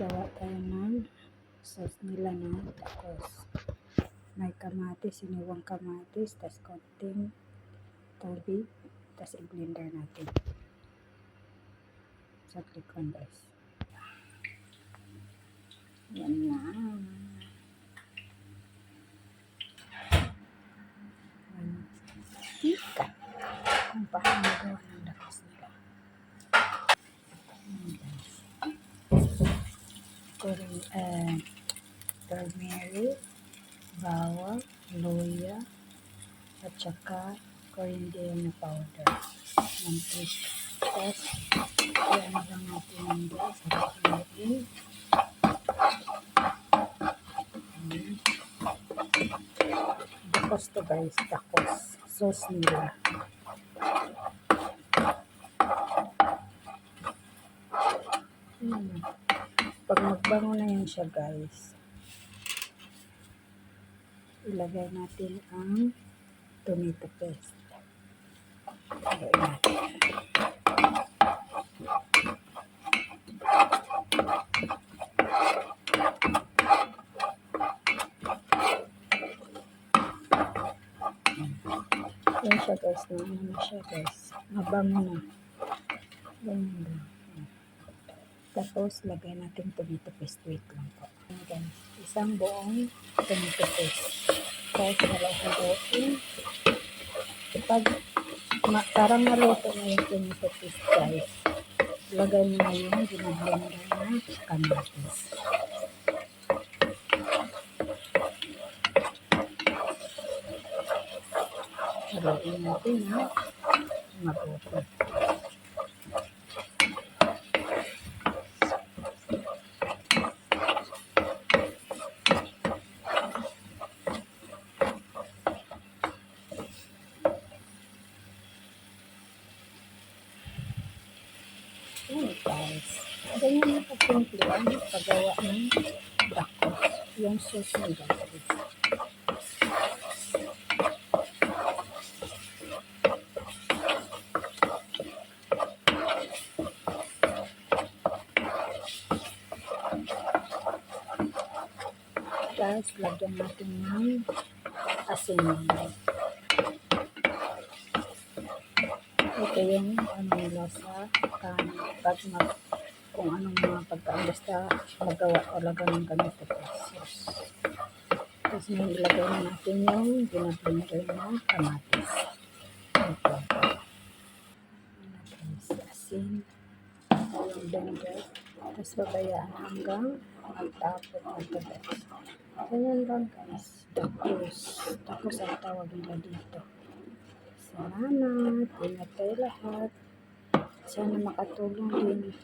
Gawa tayo ng sauce nila na tacos. May kamatis, siniwang kamatis, tas konting tubig, tas i-blender natin. Saglit lang guys. Yan na. Tika. Kung paano magawa ng tacos nila. Turmeric, bawang, luya, at saka coriander na powder. Mantika. Tapos, yan lang natin yung guys. Harap natin. Tacos to guys. Tacos. Sauce nila. Pag magbango na yan siya guys, ilagay natin ang tomato paste. Ilagay natin. Yan siya guys, na siya guys. Mabango na. Ganyan lang. Tapos, lagay natin tomato paste. Wait lang po. Ayan, isang buong tomato paste. Tapos, haluin. Pag parang maluto na yung tomato paste, guys, lagay mo na yung ginablender na kamatis. Haluin natin na mabuti. Ayan guys, ganyan na kasimple ang paggawa ng tacos, yung sauce nila guys. Guys, lagyan natin ng asin. Ito yung lasa kung anong mga pagkain basta magawa talaga ng ganito sauce. Tapos may ilagay na natin yung ginablender na kamatis. Ito. Asin. Yung blender. Tapos babayaan hanggang magtapot na ito guys. Ganyan lang guys. Tapos ang tawag nila dito. Salamat. Ingat kayo lahat. Sana makatulong din.